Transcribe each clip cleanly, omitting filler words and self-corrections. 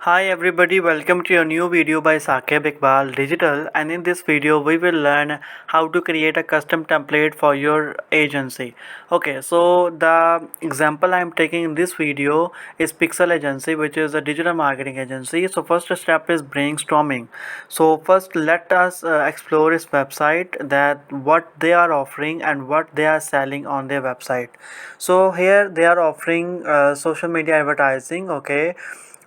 Hi everybody, welcome to a new video by Saqib Iqbal Digital, and in this video we will learn how to create a custom template for your agency. Okay, so the example I am taking in this video is Pixel Agency, which is a digital marketing agency. So first step is brainstorming. So first let us explore its website, that what they are offering and what they are selling on their website. So here they are offering social media advertising. Okay,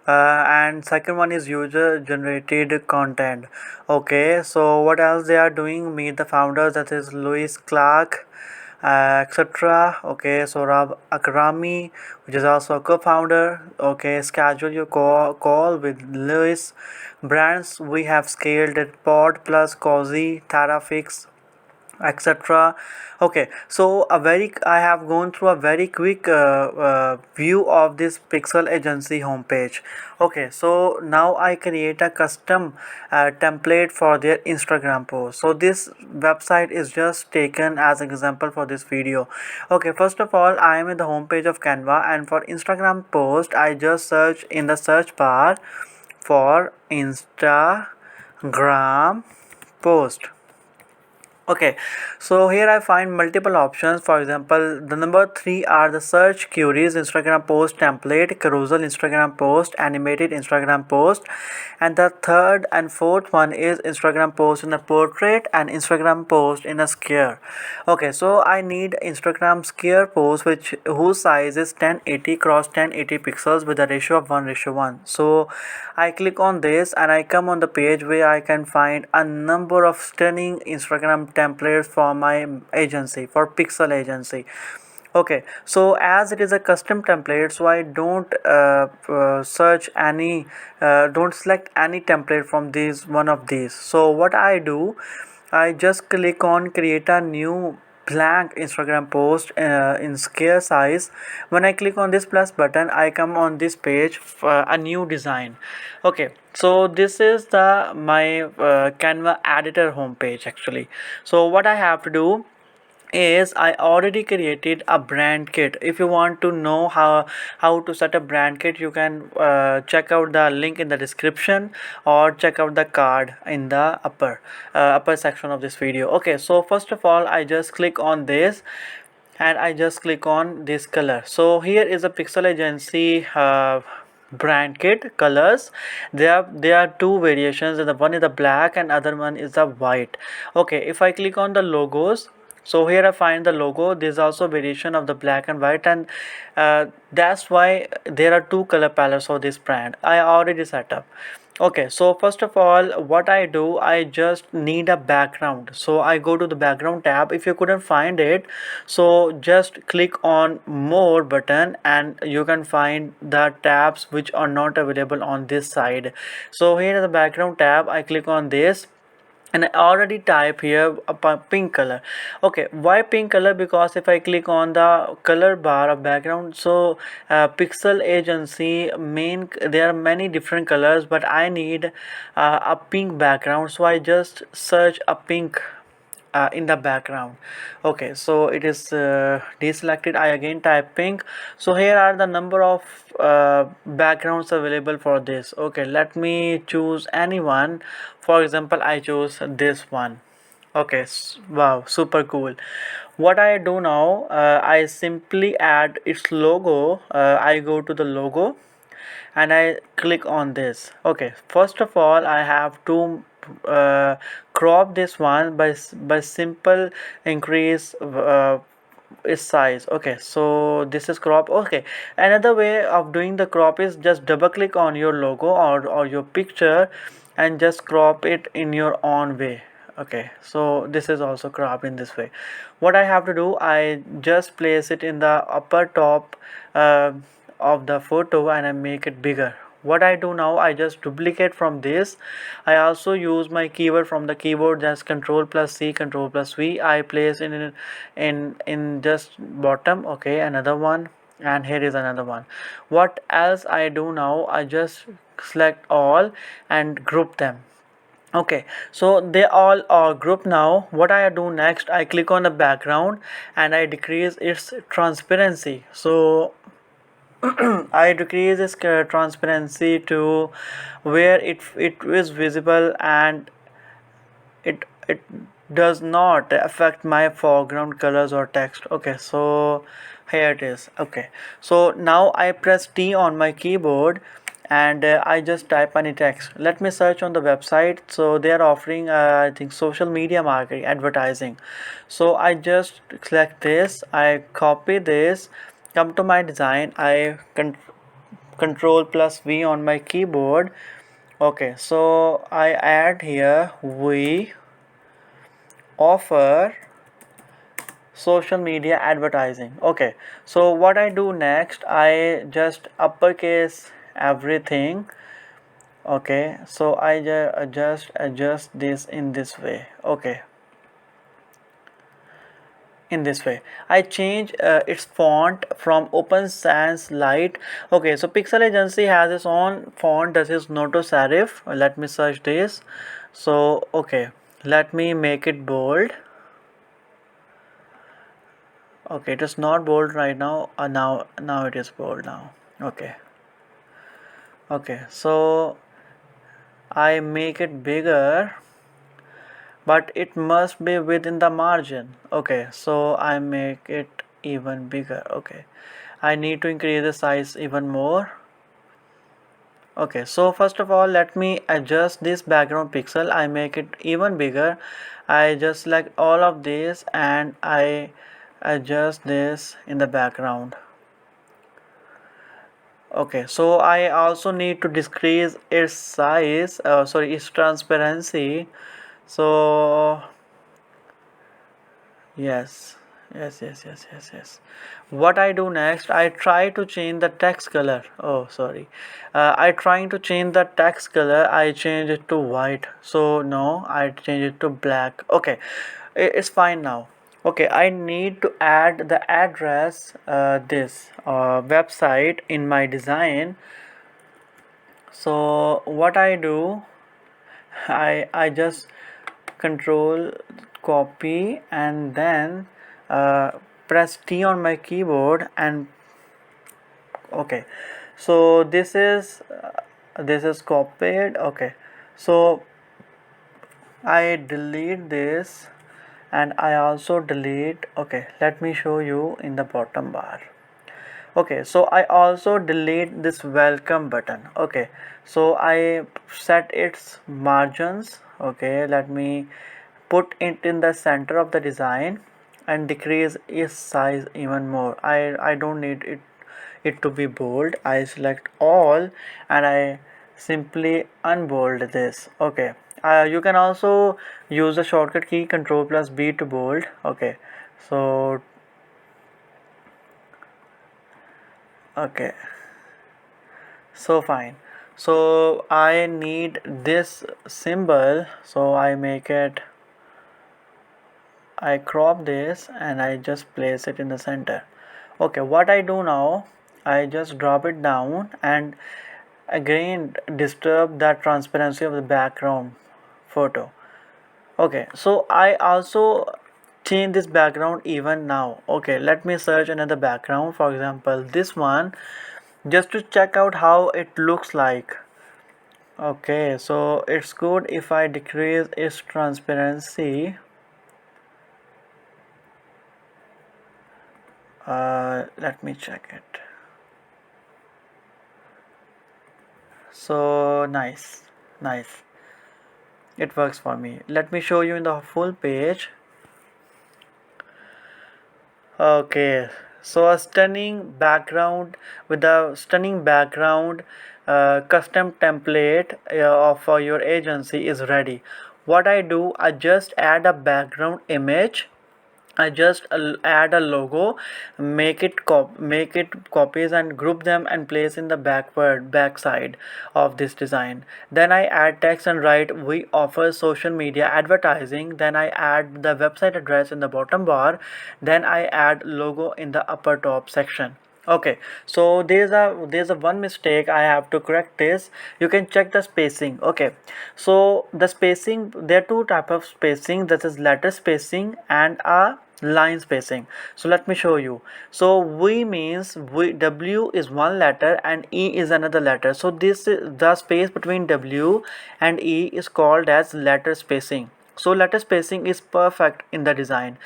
and second one is user generated content. Okay, so what else they are doing? Meet the founders, that is Louis Clark, etc. Okay, so Rab Akrami, which is also a co-founder. Okay, schedule your call with Louis. Brands we have scaled at Pod Plus, Cozy, Therafix, etc. Okay, so I have gone through a very quick view of this Pixel Agency homepage. Okay, so now I create a custom template for their Instagram post. So this website is just taken as an example for this video. Okay, first of all, I am in the homepage of Canva, and for Instagram post I just search in the search bar for Instagram post. Okay, so here I find multiple options. For example, the number three are the search queries: Instagram post template, carousel Instagram post, animated Instagram post, and the third and fourth one is Instagram post in a portrait and Instagram post in a square. Okay, so I need Instagram square post which whose size is 1080 cross 1080 pixels with a ratio of 1:1. So I click on this and I come on the page where I can find a number of stunning Instagram templates for my agency, for Pixel Agency. Okay, so as it is a custom template, so I don't search any don't select any template from these one of these. So what I do, I just click on create a new blank Instagram post in square size. When I click on this plus button, I come on this page for a new design. Okay, so this is the my Canva editor homepage actually. So what I have to do is I already created a brand kit. If you want to know how to set a brand kit, you can check out the link in the description or check out the card in the upper section of this video. Okay, so first of all I just click on this and I just click on this color. So here is a Pixel Agency brand kit colors. There are two variations, and the one is the black and other one is the white. Okay, if I click on the logos, so here I find the logo. There's also variation of the black and white, and that's why there are two color palettes for this brand. I already set up. Okay, so first of all what I do, I just need a background. So I go to the background tab. If you couldn't find it, so just click on more button and you can find the tabs which are not available on this side. So here is the background tab. I click on this and I already type here a pink color. Okay, why pink color? Because if I click on the color bar of background, so Pixel Agency main, there are many different colors, but I need a pink background, so I just search a pink in the background. Okay, so it is deselected. I again type pink. So here are the number of backgrounds available for this. Okay, let me choose any one. For example, I choose this one. Okay, wow, super cool. What I do now, I simply add its logo. I go to the logo and I click on this. Okay, first of all I have to crop this one by simple increase its size. Okay, so this is crop. Okay, another way of doing the crop is just double click on your logo or your picture and just crop it in your own way. Okay, so this is also cropped in this way. What I have to do, I just place it in the upper top of the photo and I make it bigger. What I do now, I just duplicate from this. I also use my keyword from the keyboard, just control plus C, control plus V. I place in just bottom. Okay, another one, and here is another one. What else I do now, I just select all and group them. Okay, so they all are grouped now. What I do next, I click on the background and I decrease its transparency. So I decrease this transparency to where it is visible, and it does not affect my foreground colors or text. Okay, so here it is. Okay, so now I press T on my keyboard, and I just type any text. Let me search on the website. So they are offering I think social media marketing advertising. So I just select this, I copy this, come to my design, I control plus V on my keyboard. Okay, so I add here we offer social media advertising. Okay, so what I do next, I just uppercase everything. Okay, so I just adjust this in this way. Okay, in this way I change its font from Open Sans Light. Okay, so Pixel Agency has its own font, that is Noto Serif. Let me search this. So okay, let me make it bold. Okay, it is not bold right now. Now it is bold now. Okay, okay, so I make it bigger, but it must be within the margin. Okay, so I make it even bigger. Okay, I need to increase the size even more. Okay, so first of all, let me adjust this background pixel. I make it even bigger. I just select all of this and I adjust this in the background. Okay, so I also need to decrease its size, sorry, its transparency. So yes, yes. What I do next, I try to change the text color. Oh, sorry. I trying to change the text color. I change it to white. So no, I change it to black. Okay, it's fine now. Okay, I need to add the address, this website in my design. So what I do, I just control copy and then uh, press T on my keyboard and okay, so this is copied. Okay, so I delete this and I also delete. Okay, let me show you in the bottom bar. Okay, so I also delete this welcome button. Okay, so I set its margins. Okay, let me put it in the center of the design and decrease its size even more. I don't need it to be bold. I select all and I simply unbold this. Okay, you can also use the shortcut key Control plus B to bold. Okay, so okay, so fine. So I need this symbol, so I make it, I crop this and I just place it in the center. Okay, what I do now, I just drop it down and again disturb that transparency of the background photo. Okay, so I also change this background even now. Okay, let me search another background, for example this one, just to check out how it looks like. Okay, so it's good if I decrease its transparency. Let me check it. So nice, it works for me. Let me show you in the full page. Okay, so a stunning background with a stunning background custom template for your agency is ready. What I do, I just add a background image. I just add a logo, make it copies and group them and place in the backside of this design. Then I add text and write we offer social media advertising. Then I add the website address in the bottom bar. Then I add logo in the upper top section. Okay, so there's a one mistake I have to correct this. You can check the spacing. Okay, so the spacing, there are two type of spacing, that is letter spacing and a line spacing. So let me show you. So v means w is one letter and e is another letter, so this is the space between w and e is called as letter spacing. So letter spacing is perfect in the design.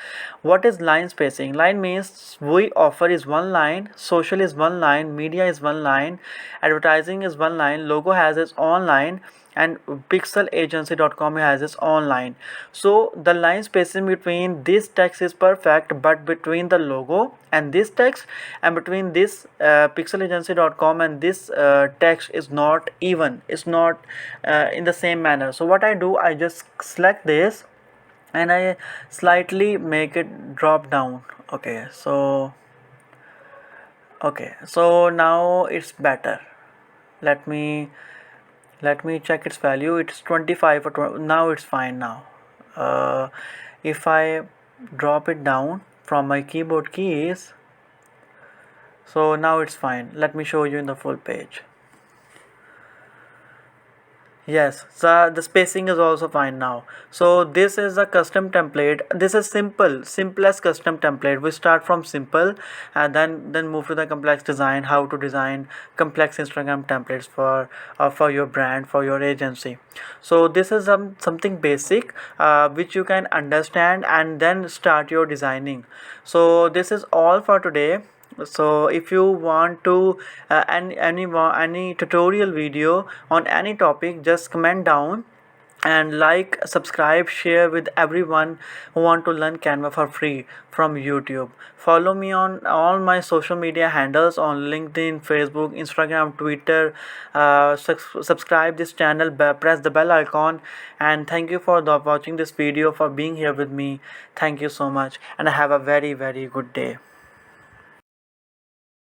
What is line spacing? Line means we offer is one line, social is one line, media is one line, advertising is one line, logo has its own line, and pixelagency.com has its own line. So the line spacing between this text is perfect, but between the logo and this text and between this pixelagency.com and this text is not even, it's not in the same manner. So what I do, I just select this and I slightly make it drop down. Okay, so now it's better. Let me let me check its value. It's 25 or 20. Now it's fine now. If I drop it down from my keyboard keys, so now it's fine. Let me show you in the full page. Yes, so the spacing is also fine now. So this is a custom template. This is simplest custom template. We start from simple and then move to the complex design. How to design complex Instagram templates for your brand, for your agency. So this is something basic which you can understand and then start your designing. So this is all for today. So if you want to any tutorial video on any topic, just comment down and like, subscribe, share with everyone who want to learn Canva for free from YouTube. Follow me on all my social media handles on LinkedIn, Facebook, Instagram, Twitter. Subscribe this channel, press the bell icon, and thank you for watching this video, for being here with me. Thank you so much and have a very good day.